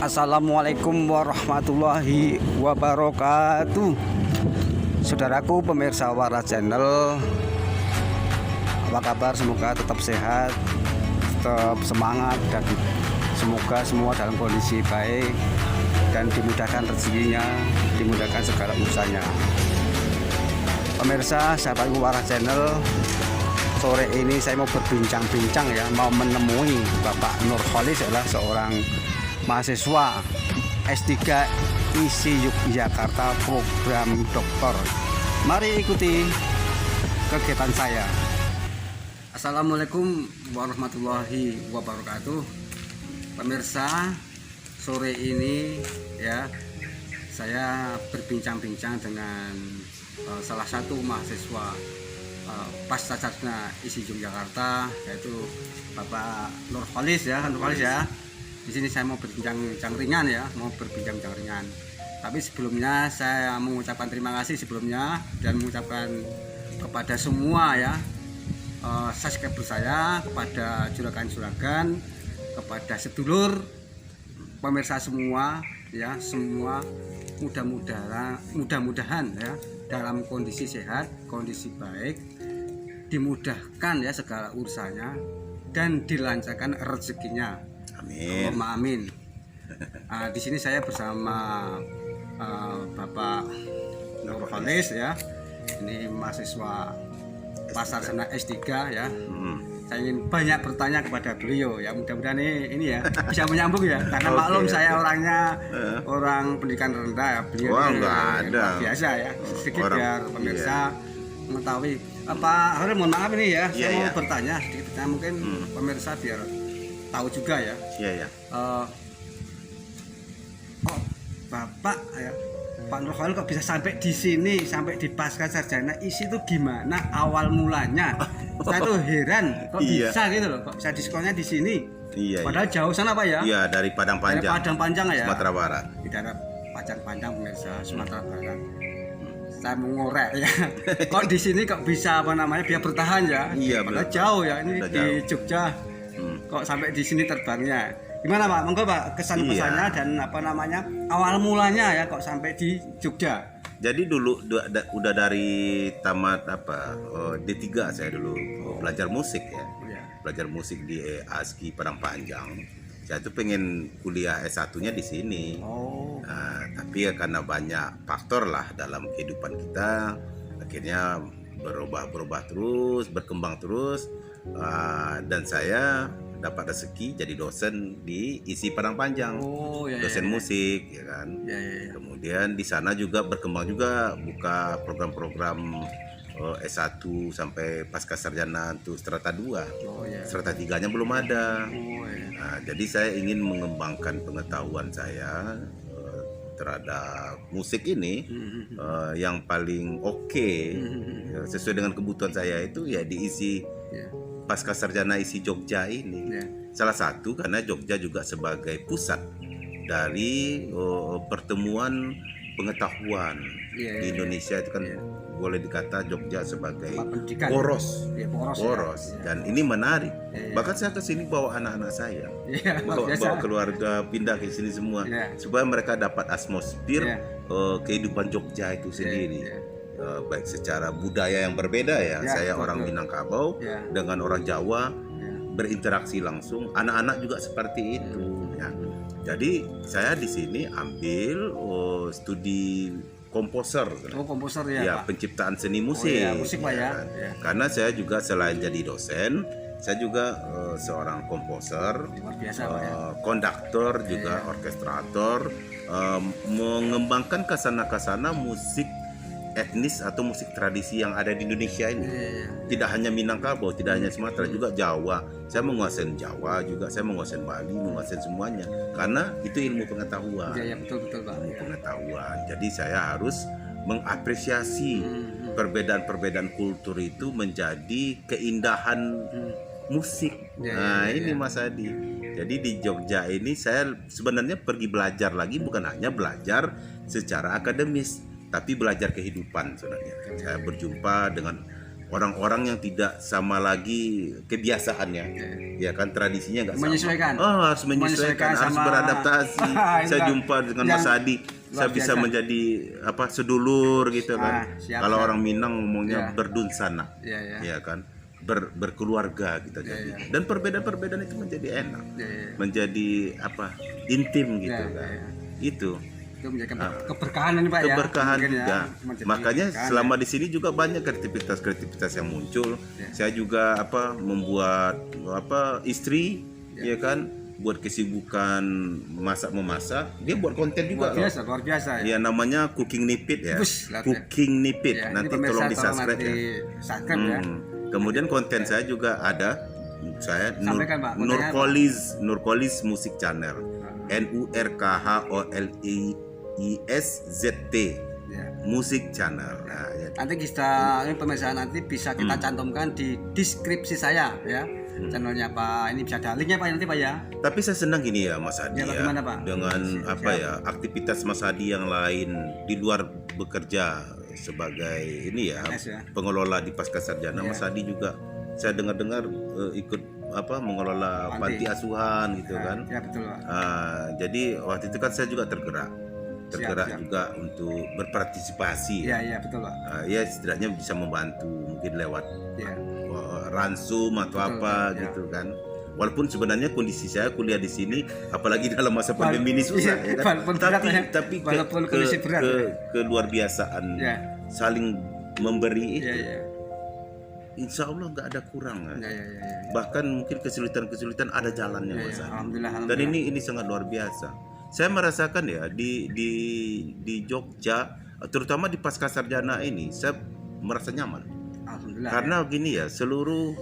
Assalamualaikum warahmatullahi wabarakatuh. Saudaraku pemirsa Wara Channel, apa kabar? Semoga tetap sehat, tetap semangat, dan semoga semua dalam kondisi baik dan dimudahkan rezekinya, dimudahkan segala urusannya. Pemirsa sahabat Wara Channel, sore ini saya mau berbincang-bincang ya, mau menemui Bapak Nurholis, adalah seorang mahasiswa S3 ISI Yogyakarta program doktor. Mari ikuti kegiatan saya. Assalamualaikum warahmatullahi wabarakatuh. Pemirsa, sore ini ya saya berbincang-bincang dengan salah satu mahasiswa pasca sarjana ISI Yogyakarta, yaitu Bapak Nurholis ya, Nurholis ya. Di sini saya mau berbincang ringan ya, berbincang ringan. Tapi sebelumnya saya mengucapkan terima kasih sebelumnya dan mengucapkan kepada semua ya subscriber saya, kepada juragan-juragan, kepada sedulur, pemirsa semua ya, semua mudah-mudahan ya dalam kondisi sehat, kondisi baik, dimudahkan ya segala urusannya dan dilancarkan rezekinya. Amin. Amin. Di sini saya bersama Bapak Nurholis ya. Ini mahasiswa sarjana S3 ya. Saya ingin banyak bertanya kepada beliau ya. Mudah-mudahan ini ya bisa menyambung ya. Karena maklum saya orangnya orang pendidikan rendah ya. Beliau biasa ya. Sedikit biar pemirsa mengetahui. Pak Harun, mohon maaf ini ya. Saya mau bertanya sedikit. Nah, mungkin pemirsa biar tahu juga ya. Iya. Bapak ya, Pak Nurholis kok bisa sampai di sini, sampai di pasca sarjana ISI itu gimana awal mulanya? Saya tuh heran kok bisa gitu loh, kok bisa diskonnya di sini. Padahal jauh sana Pak ya? Iya, dari Padang Panjang. Dari Padang Panjang ya. Sumatera Barat. Di daerah Padang Panjang pemirsa Sumatera Barat. Saya mengorek ya. Kok di sini kok bisa biar bertahan ya? Iya, padahal jauh ya, ini di Jogja. Kok sampai di sini terbangnya? Gimana Pak? Monggo Pak, kesan-kesannya dan awal mulanya ya kok sampai di Jogja. Jadi dulu udah dari tamat D3 saya dulu belajar musik ya. Belajar musik di ASKI Padang Panjang. Saya tuh pengen kuliah S1-nya di sini. Tapi ya karena banyak faktor lah dalam kehidupan kita, akhirnya berubah terus, berkembang terus, dan saya dapat rezeki jadi dosen di ISI Padang Panjang, dosen musik ya kan. Kemudian di sana juga berkembang juga, buka program-program S1 sampai pasca sarjana untuk strata 2. Strata 3-nya belum ada. Nah, jadi saya ingin mengembangkan pengetahuan saya terhadap musik ini yang paling sesuai dengan kebutuhan saya itu ya diisi pasca sarjana ISI Jogja ini. Salah satu karena Jogja juga sebagai pusat dari pertemuan pengetahuan di Indonesia itu kan boleh dikata Jogja sebagai poros. Dan ini menarik. Bahkan saya kesini bawa anak-anak saya, bawa keluarga pindah ke sini semua supaya mereka dapat atmosfer kehidupan Jogja itu sendiri. Baik secara budaya yang berbeda ya, saya orang Minangkabau dengan orang Jawa berinteraksi langsung, anak-anak juga seperti itu ya. Jadi saya di sini ambil studi komposer ya, penciptaan seni musik, musik Pak ya. Karena saya juga selain jadi dosen, saya juga seorang komposer, konduktor juga, orkestrator, mengembangkan kasana-kasana musik etnis atau musik tradisi yang ada di Indonesia ini. Tidak hanya Minangkabau, tidak hanya Sumatera, juga Jawa. Saya menguasai Jawa juga, saya menguasai Bali, menguasai semuanya. Karena itu ilmu pengetahuan. Betul Pak. Ilmu pengetahuan. Jadi saya harus mengapresiasi perbedaan-perbedaan kultur itu menjadi keindahan musik. Ini Mas Adi. Jadi di Jogja ini saya sebenarnya pergi belajar lagi, bukan hanya belajar secara akademis, tapi belajar kehidupan sebenarnya. Saya berjumpa dengan orang-orang yang tidak sama lagi kebiasaannya, ya kan tradisinya nggak sama. Menyesuaikan. Harus menyesuaikan, harus sama- beradaptasi. Saya Itu jumpa dengan yang Mas Adi, saya luar bisa biasa. menjadi sedulur gitu kan. Siap, Kalau siap. orang Minang ngomongnya Ya. berdunsana, Ya, ya. ya kan, berkeluarga kita jadi. ya. Dan perbedaan-perbedaan itu menjadi enak, Ya, ya. menjadi intim gitu Ya, kan. ya, ya. Itu Itu menjadi keberkahan ini Pak ya. keberkahan Mungkin juga. menjadi Makanya keberkahan, selama di sini juga banyak kreativitas yang muncul. Ya. Saya juga membuat istri, ya kan, buat kesibukan memasak. Dia buat konten juga loh. luar biasa ya. Ya namanya Cooking Nipit ya. Bus, lihat ya. Cooking Nipit. Ya, ini Nanti pemirsa tolong di-subscribe nanti ya. subscribe ya. Kemudian konten saya juga ada. Saya Sampaikan, Pak, kontennya Nurkolis Musik Channel. NURKHOLIISZT Ya. Musik Channel. Nah, ya. Nanti kita ini pemirsa nanti bisa kita cantumkan di deskripsi saya ya. Channelnya Pak, ini bisa ada linknya Pak nanti Pak ya. Tapi saya senang gini ya Mas Adi Ya, ya, bagaimana, Pak? dengan aktivitas Mas Adi yang lain di luar bekerja sebagai ini ya, PNS ya. pengelola di Pasca Sarjana. Mas Adi juga saya dengar ikut mengelola panti asuhan gitu kan. Ya betul Pak. Jadi waktu itu kan saya juga tergerak Siap. juga untuk berpartisipasi. Iya betul Pak. Ya setidaknya bisa membantu mungkin lewat Ya. ransum atau apa ya. gitu kan. Walaupun sebenarnya kondisi saya kuliah di sini, apalagi dalam masa pandemi ini susah, ya kan? walaupun berat ya. tapi Walaupun kondisi berat ya. keluar biasaan Ya. saling memberi itu, Iya. insya Allah nggak ada kurang. Ya. Bahkan mungkin kesulitan ada jalannya Mas Adi. Alhamdulillah. Dan ini sangat luar biasa. Saya merasakan ya di Jogja, terutama di Pasca Sarjana ini, saya merasa nyaman. Alhamdulillah. Karena gini ya, seluruh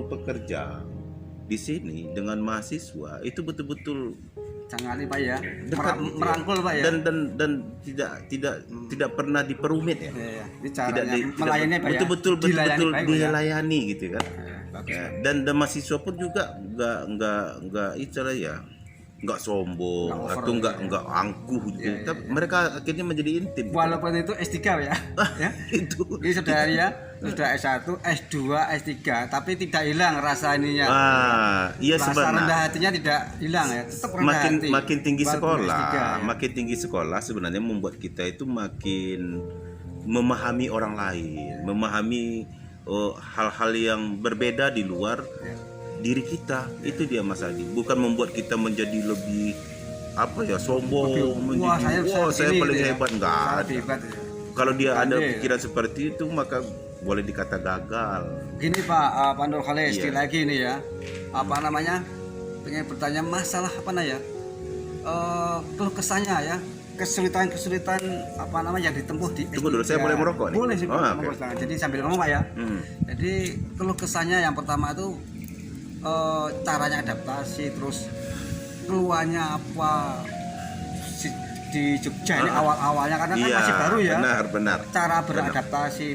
pekerja di sini dengan mahasiswa itu betul-betul sangat ini Pak ya. dekat Merangkul Pak ya. dan tidak pernah diperumit ya. Ya. Ini caranya melayani Pak ya. betul-betul Dilayani baik, Pak, ya. dilayani gitu kan. Bagus. Ya, dan mahasiswa pun juga nggak istilah ya, nggak sombong Nggak over, atau nggak angkuh gitu. Tapi mereka akhirnya menjadi intim. Walaupun itu S3 ya. Ya. Itu. Ini sudah S1, S2, S3, tapi tidak hilang rasa ininya. Iya Rasa sebenarnya. rendah hatinya tidak hilang ya, tetap rendah hati. Makin tinggi Walaupun sekolah, S3, ya. makin tinggi sekolah sebenarnya membuat kita itu makin memahami orang lain, memahami hal-hal yang berbeda di luar diri kita. Itu dia Mas Adi. Bukan membuat kita menjadi lebih sombong, Wah, saya ini paling gitu ya. hebat, enggak Saya ada. hebat ya. Kalau dia ada Pandai. pikiran seperti itu maka boleh dikata gagal. Gini Pak Pandor Khalis, Iya. lagi nih ya. Apa namanya? Pengen bertanya masalah ya? Keluh kesahnya ya. Kesulitan apa namanya yang ditempuh di Tunggu dulu, saya boleh merokok nih? Boleh sih Pak, oke. monggo, silakan. Jadi sambil ngomong Pak ya. Jadi keluh kesahnya yang pertama itu caranya adaptasi, terus keluarnya apa di Jogja ini awal-awalnya karena kan masih baru ya. Benar. Cara beradaptasi,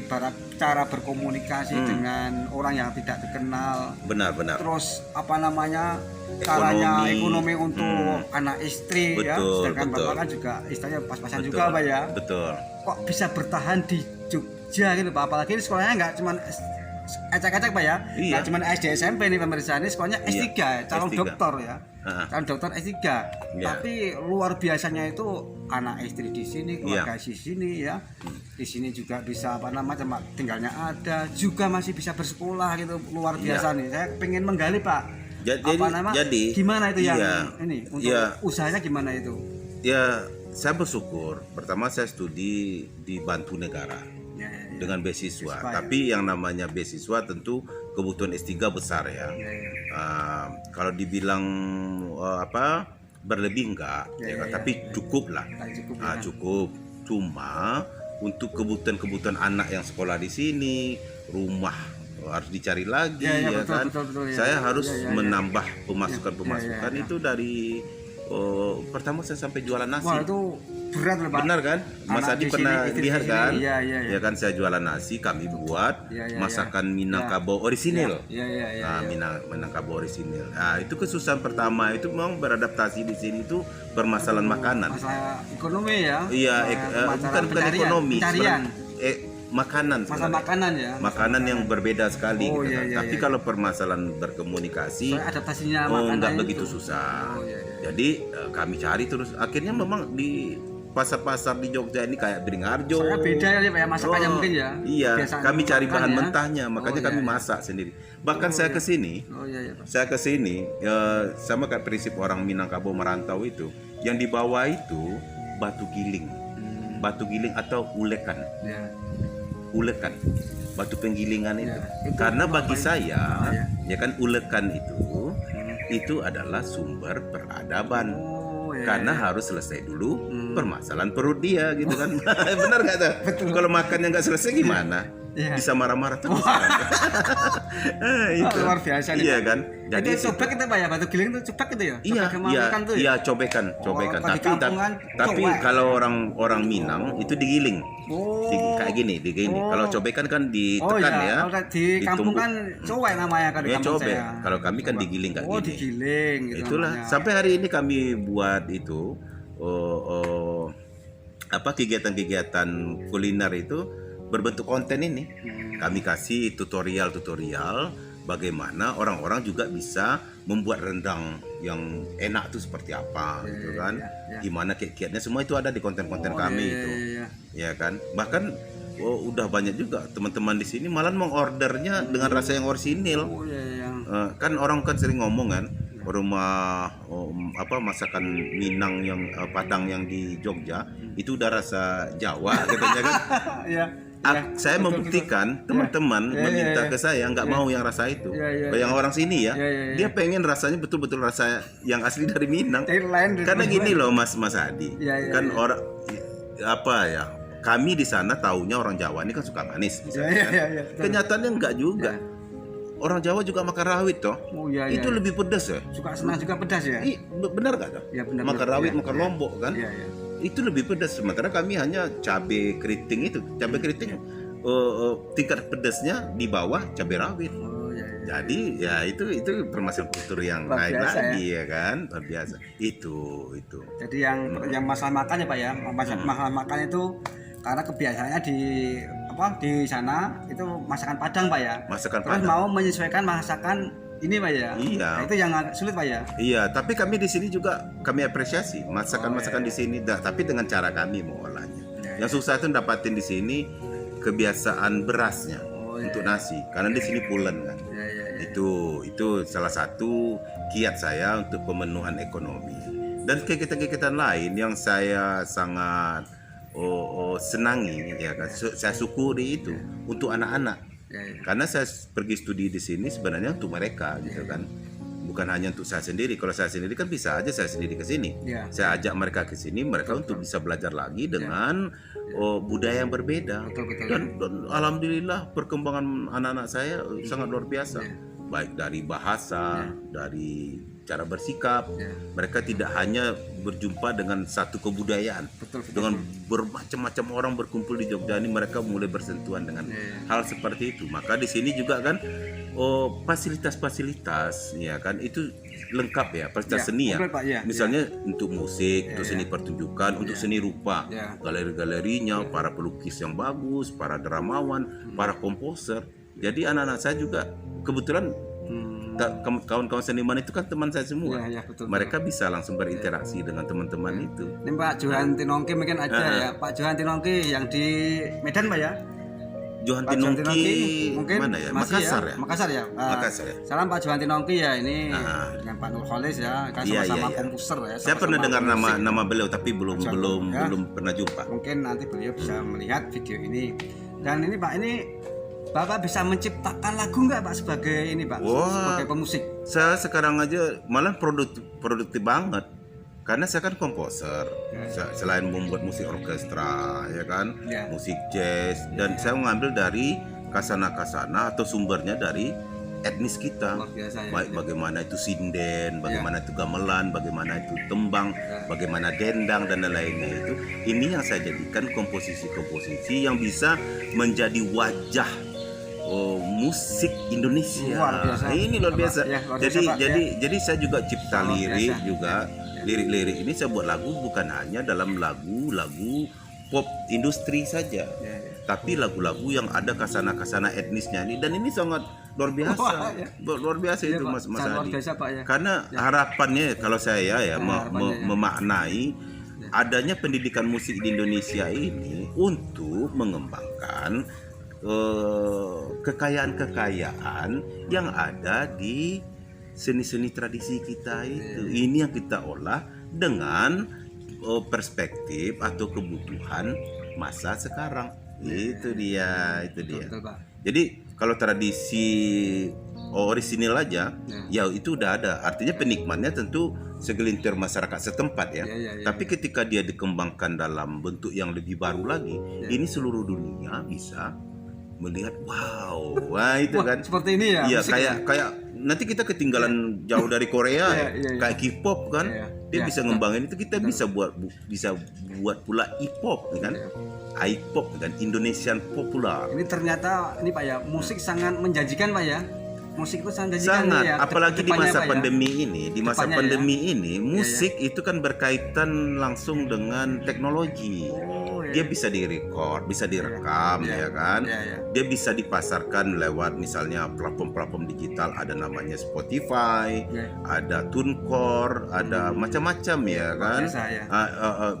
cara berkomunikasi dengan orang yang tidak dikenal. Benar. Terus apa namanya caranya ekonomi untuk anak istri ya. Betul, Sedangkan betul. bapak kan juga istilahnya pas-pasan juga Pak ya. Betul. Kok bisa bertahan di Jogja gitu Pak? Apalagi ini sekolahnya nggak cuma acak-acak Pak ya. Iya. Nggak cuma SD SMP nih pemirsa, ini sekolahnya S3 ya, calon S3. dokter ya. Calon dokter S3. Iya. Tapi luar biasanya itu anak istri di sini, keluarga Iya. di sini ya. Di sini juga bisa apa namanya tempat tinggalnya ada, juga masih bisa bersekolah gitu. Luar biasa nih. Saya pengen menggali Pak. Jadi gimana itu yang iya, ini untuk iya. usahanya gimana itu? Ya, saya bersyukur. Pertama saya studi dibantu negara Ya. dengan beasiswa. Beasiswa, ya. Tapi yang namanya beasiswa tentu kebutuhan S3 besar ya. Kalau dibilang berlebih enggak, tapi cukup lah. Cukup, Cukup. Cuma untuk kebutuhan anak yang sekolah di sini, rumah harus dicari lagi betul, kan. betul, ya. Saya harus Ya. menambah pemasukan Ya. itu dari pertama saya sampai jualan nasi. Wah, itu berat loh Pak. Benar kan? Mas Anak Adi di pernah sini, istri lihat di sini. kan? Iya. Ya kan saya jualan nasi, kami buat masakan Minangkabau orisinil. Iya. Minangkabau orisinil. Nah, itu kesusahan pertama itu memang beradaptasi di sini itu permasalahan makanan. Masalah ekonomi ya. Iya, bukan pencarian, ekonomi. pencarian. makanan Masalah sebenarnya. makanan ya. Makanan yang berbeda sekali Oh, gitu iya, kan. iya, Tapi iya. kalau permasalahan berkomunikasi Soalnya adaptasinya nggak makanan begitu itu. susah. Oh, iya, iya. Jadi kami cari terus. Akhirnya memang di pasar-pasar di Jogja ini kayak Beringharjo. Soalnya beda ya Pak ya masakannya Oh, mungkin ya. Iya, Kebiasaan kami cari makan bahan ya. mentahnya, makanya Oh, iya, kami iya. masak sendiri. Bahkan saya ke sini, Oh iya iya Pak. saya ke sini sama kayak prinsip orang Minangkabau merantau itu, yang dibawa itu batu giling. Batu giling atau ulekan. Ya. Ulekan. Batu penggilingan itu. Ya, itu Karena apa bagi itu? saya, Ya. ya kan ulekan itu adalah sumber peradaban. Oh iya. Karena harus selesai dulu permasalahan perut dia gitu kan. Benar nggak tuh? Kalau makannya nggak selesai gimana? Iya. Bisa marah-marah terus kan? Itu. Oh, luar biasa nih, Iya Pak. kan? Jadi Itu cobek itu Pak ya, batu giling itu cobek itu ya? iya, Cobek sama iya, ikan tuh ya? iya cobekan. kalau di Tapi kampungan, tapi cowek. kalau orang Minang itu digiling. Oh. Kayak gini, digini. Oh. Kalau cobekan kan Oh ditekan iya, ya. kalau di kampung ditumbuk. kan cowek namanya kan di Ya kampung cobek. saya. Kalau kami kan digiling kayak Oh gini. digiling gitu Itulah namanya. sampai hari ini kami buat itu apa kegiatan-kegiatan kuliner itu berbentuk konten ini. Kami kasih tutorial bagaimana orang-orang juga bisa membuat rendang yang enak tuh seperti apa gitu kan. Gimana kiat-kiatnya semua itu ada di konten-konten kami itu. Iya. Ya kan? Bahkan udah banyak juga teman-teman di sini malah mengordernya dengan rasa yang orisinil. Oh iya yang Kan orang kan sering ngomong kan rumah masakan Minang yang Padang yang di Jogja itu udah rasa Jawa katanya kan. iya. Saya membuktikan teman-teman meminta ke saya nggak mau yang rasa itu. Yang orang sini ya, dia pengen rasanya betul-betul rasa yang asli dari Minang. Dari lain Karena gini loh Mas Adi, kan orang apa ya? Kami di sana taunya orang Jawa ini kan suka manis misalnya. Iya. Kenyataannya enggak juga. Orang Jawa juga makan rawit toh. Oh iya. Itu lebih pedas ya. Suka senang juga pedas ya? Benar gak toh? Iya benar. Makan rawit, makan lombok kan? Iya. Itu lebih pedas. Sementara kami hanya cabai keriting itu. Cabai keriting tingkat pedasnya di bawah cabai rawit. Oh iya. Jadi ya itu permasalahan kultur yang Luar lain biasa, lagi ya kan, luar biasa. Itu. Jadi yang masalah makan ya Pak ya, masalah makan itu karena kebiasaannya di sana itu masakan Padang Pak ya. Masakan Terus Padang. mau menyesuaikan masakan ini Pak ya. Iya. Nah, itu yang agak sulit Pak ya. Iya, tapi kami di sini juga kami apresiasi masakan-masakan di sini, tapi dengan cara kami mengolahnya. Yang susah itu dapatin di sini kebiasaan berasnya untuk nasi, karena di sini pulen kan. Itu salah satu kiat saya untuk pemenuhan ekonomi. Dan kegiatan-kegiatan lain yang saya sangat senangi ya kan, saya syukuri itu untuk anak-anak. Karena saya pergi studi di sini sebenarnya untuk mereka gitu kan. Bukan hanya untuk saya sendiri. Kalau saya sendiri kan bisa aja saya sendiri ke sini. Saya ajak mereka ke sini, mereka untuk bisa belajar lagi dengan budaya yang berbeda. Dan alhamdulillah perkembangan anak-anak saya sangat luar biasa. Baik dari bahasa, dari cara bersikap. Mereka tidak hanya berjumpa dengan satu kebudayaan. Dengan bermacam-macam orang berkumpul di Jogja ini, mereka mulai bersentuhan dengan hal seperti itu. Maka di sini juga kan fasilitas-fasilitas ya kan itu lengkap ya, fasilitas seni ya. Misalnya untuk musik, untuk seni pertunjukan, untuk seni rupa, galeri-galerinya, para pelukis yang bagus, para dramawan, para komposer. Jadi anak-anak saya juga kebetulan kawan-kawan seniman itu kan teman saya semua. Mereka bisa langsung berinteraksi dengan teman-teman itu. Ini Pak Johan Tinongki mungkin aja ya. Pak Johan Tinongki yang di Medan Pak ya. Johan Tinongki mungkin mana ya? Makassar ya? Makassar ya. Makassar ya. Salam Pak Johan Tinongki ya, ini dengan Pak Nurholis ya, kan sama-sama komposer ya. Saya pernah dengar nama beliau tapi belum pernah jumpa. Mungkin nanti beliau bisa melihat video ini. Dan ini Pak, ini Bapak bisa menciptakan lagu nggak Pak sebagai ini Pak? Sebagai pemusik? Saya sekarang aja malah produktif banget. Karena saya kan komposer. Selain membuat musik orkestra ya kan, musik jazz, dan saya mengambil dari kasana-kasana atau sumbernya dari etnis kita. Baik bagaimana itu sinden, bagaimana itu gamelan, bagaimana itu tembang, bagaimana dendang dan lain-lainnya itu. Ini yang saya jadikan komposisi-komposisi yang bisa menjadi wajah musik Indonesia. Ini luar biasa. Jadi saya juga cipta lirik juga. Lirik-lirik ini saya buat lagu bukan hanya dalam lagu pop industri saja. tapi lagu-lagu yang ada kasana-kasana etnisnya ini, dan ini sangat luar biasa. Wah, ya. Luar biasa Iya, itu Pak. Mas Sangat luar Hadi. biasa, Pak, ya. Karena harapannya kalau saya ya harapannya, ya. memaknai adanya pendidikan musik di Indonesia ini untuk mengembangkan kekayaan-kekayaan yang ada di seni-seni tradisi kita itu. Ini yang kita olah dengan perspektif atau kebutuhan masa sekarang. Itu dia. Betul, Pak. Jadi kalau tradisi orisinil aja, ya itu udah ada. Artinya penikmatnya tentu segelintir masyarakat setempat ya. Tapi ketika dia dikembangkan dalam bentuk yang lebih baru lagi, ini seluruh dunia bisa melihat, wow, wah itu kan seperti ini ya. Iya, musiknya. kayak nanti kita ketinggalan jauh dari Korea, kayak K-pop kan, dia bisa ngembangin itu, kita bisa buat pula I-pop kan, I-pop kan, Indonesian popular. Ini ternyata ini Pak ya, musik sangat menjanjikan Pak ya. Musik itu sangat menjanjikan Sangat, ya. apalagi di Depannya, masa Pak, ya. pandemi ini, Depannya, musik itu kan berkaitan langsung dengan teknologi. Dia bisa direcord, bisa direkam, ya kan. Dia bisa dipasarkan lewat misalnya platform-platform digital, ada namanya Spotify, ada TuneCore, ada macam-macam ya kan.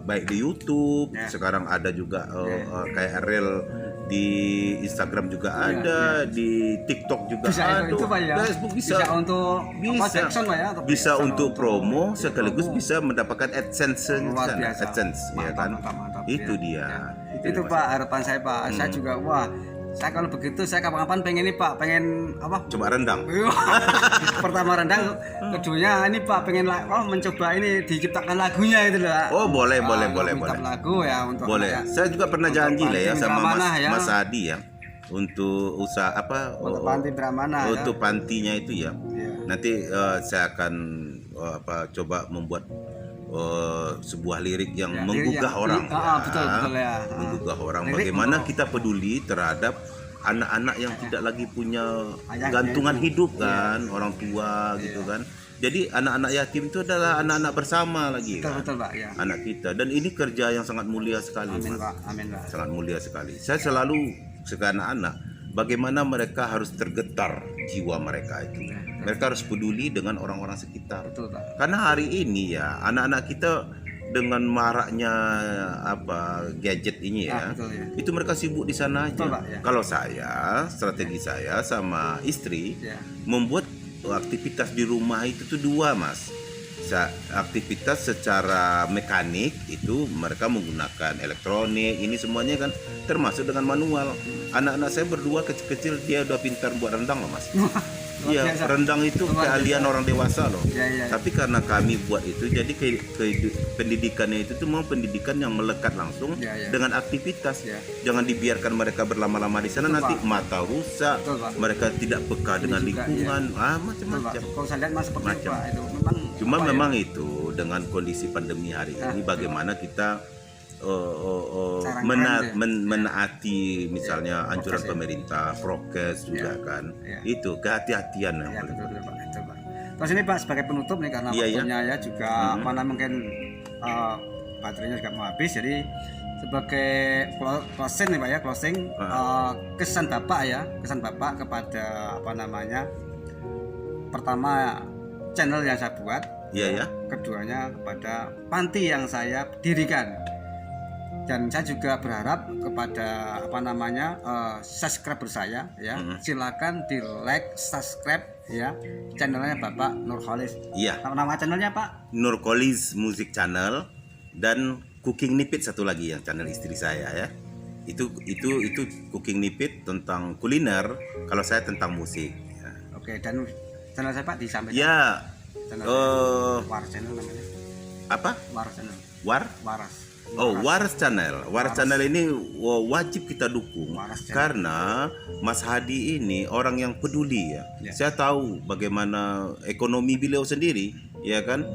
Baik di YouTube, sekarang ada juga kayak reel di Instagram juga ada, di TikTok juga ada. Itu Pak ya. Facebook bisa untuk section, Pak ya, bisa untuk promo sekaligus bisa mendapatkan AdSense, luar biasa. AdSense ya kan. Mantap, Itu dia. Itu Pak harapan saya Pak. Saya juga saya kalau begitu saya kapan-kapan pengen ini Pak, pengen apa? Coba rendang. Pertama rendang, keduanya ini Pak pengen mencoba ini diciptakan lagunya itu loh. Oh boleh. Lagu ya untuk boleh. Saya juga pernah janji lah ya sama Mas Hadi ya, untuk usaha untuk panti Brahmana untuk pantinya itu ya. Nanti saya akan coba membuat sebuah lirik yang menggugah orang. Betul ya. Menggugah orang bagaimana kita peduli terhadap anak-anak yang tidak lagi punya gantungan hidup kan, orang tua gitu kan. Jadi anak-anak yatim itu adalah anak-anak bersama lagi kan? Betul Pak ya. Anak kita, dan ini kerja yang sangat mulia sekali. Amin Pak, amin Pak. Sangat mulia sekali. Saya selalu ke anak-anak, bagaimana mereka harus tergetar jiwa mereka itu. Mereka harus peduli dengan orang-orang sekitar. Betul Pak. Karena hari ini ya anak-anak kita dengan maraknya gadget ini ya, itu mereka sibuk di sana aja. Betul, Pak, ya. Kalau strategi saya sama istri membuat aktivitas di rumah itu tuh dua Mas. Aktivitas secara mekanik itu mereka menggunakan elektronik, ini semuanya kan termasuk dengan manual. Anak-anak saya berdua kecil-kecil dia udah pintar buat rendang loh Mas. Iya, rendang itu keahlian orang dewasa loh. Tapi karena kami buat itu, jadi pendidikannya itu tuh memang pendidikan yang melekat langsung dengan aktivitas. Jangan dibiarkan mereka berlama-lama di sana, nanti mata rusak, mereka tidak peka dengan lingkungan, macam-macam. Kalau saya lihat Mas seperti itu Pak, itu memang itu dengan kondisi pandemi hari ini, bagaimana kita menaati misalnya anjuran pemerintah, prokes juga kan. Itu kehati-hatian yang paling penting. Pak. Terus ini Pak sebagai penutup nih, karena waktunya ya juga mana mungkin baterainya juga mau habis, jadi sebagai closing nih Pak ya, kesan Bapak kepada pertama channel yang saya buat, keduanya kepada panti yang saya dirikan. Dan saya juga berharap kepada subscriber saya ya, silakan di like, subscribe ya channelnya Bapak Nurkholis. Nama channelnya Pak? Nurkholis Music Channel, dan Cooking Nipit satu lagi yang channel istri saya ya. Itu Cooking Nipit tentang kuliner, kalau saya tentang musik. Oke, dan channel saya Pak disampaikan. Ya. War channel namanya. Apa? War channel. Waras. Waras Channel. Waras Channel ini wajib kita dukung karena Mas Hadi ini orang yang peduli ya. Saya tahu bagaimana ekonomi beliau sendiri, ya kan.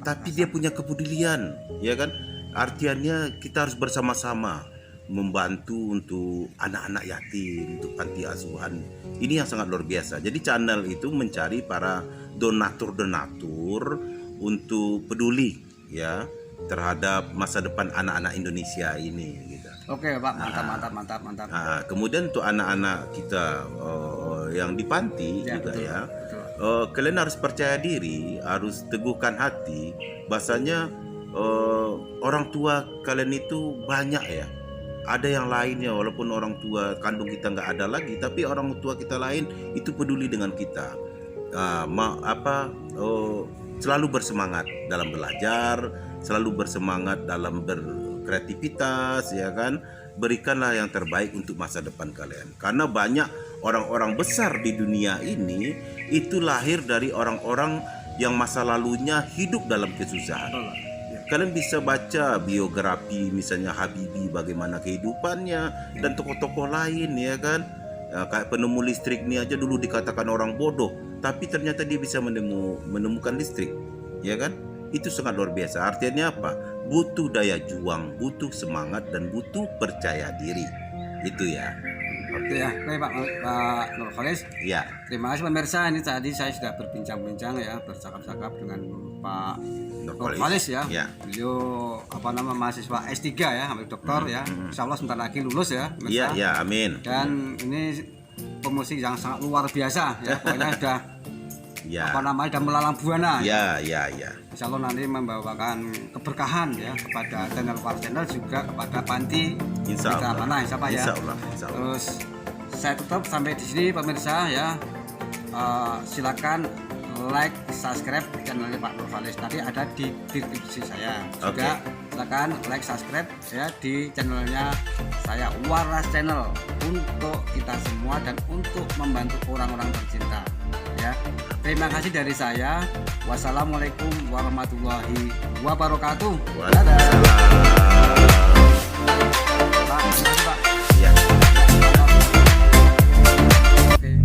Tapi dia punya kepedulian, ya kan. Artiannya kita harus bersama-sama membantu untuk anak-anak yatim, untuk panti asuhan. Ini yang sangat luar biasa. Jadi channel itu mencari para donatur untuk peduli ya terhadap masa depan anak-anak Indonesia ini gitu. Oke Pak, mantap. Nah, kemudian untuk anak-anak kita yang di panti Ya, juga betul, ya, betul. kalian harus percaya diri, harus teguhkan hati. Bahasanya orang tua kalian itu banyak ya. Ada yang lainnya, walaupun orang tua kandung kita nggak ada lagi, tapi orang tua kita lain itu peduli dengan kita. Selalu bersemangat dalam belajar, selalu bersemangat dalam berkreativitas, ya kan? Berikanlah yang terbaik untuk masa depan kalian. Karena banyak orang-orang besar di dunia ini itu lahir dari orang-orang yang masa lalunya hidup dalam kesusahan. Betul, Pak. Ya. Kalian bisa baca biografi misalnya Habibie, bagaimana kehidupannya, dan tokoh-tokoh lain, ya kan. Kayak penemu listrik ini aja dulu dikatakan orang bodoh, tapi ternyata dia bisa menemukan listrik, ya kan. Itu sangat luar biasa. Artinya apa? Butuh daya juang, butuh semangat, dan butuh percaya diri. Itu ya. Oke ya, baik Pak Nurholis. Ya. Terima kasih pemirsa. Ini tadi saya sudah berbincang-bincang ya, bercakap-cakap dengan Pak Nurholis ya. Ya. Beliau mahasiswa S3 ya, ambil doktor ya. Insya Allah sebentar lagi lulus ya, pemirsa. Ya, amin. Dan ini pemusik yang sangat luar biasa ya. Pokoknya sudah Ya. sudah melalang buana. Ya. Insya Allah nanti membawakan keberkahan ya kepada channel War Channel, juga kepada panti Insya Allah. mana insya Allah ya. Insya Allah. Terus saya tutup sampai di sini pemirsa ya. Silakan like, subscribe channelnya Pak Nurholis. Tadi ada di deskripsi saya. Juga silakan like, subscribe ya di channelnya saya, Waras Channel, untuk kita semua dan untuk membantu orang-orang tercinta ya. Terima kasih dari saya. Wassalamualaikum warahmatullahi wabarakatuh. Waalaikumsalam. Pak, terima kasih, Pak. Ya. Oke.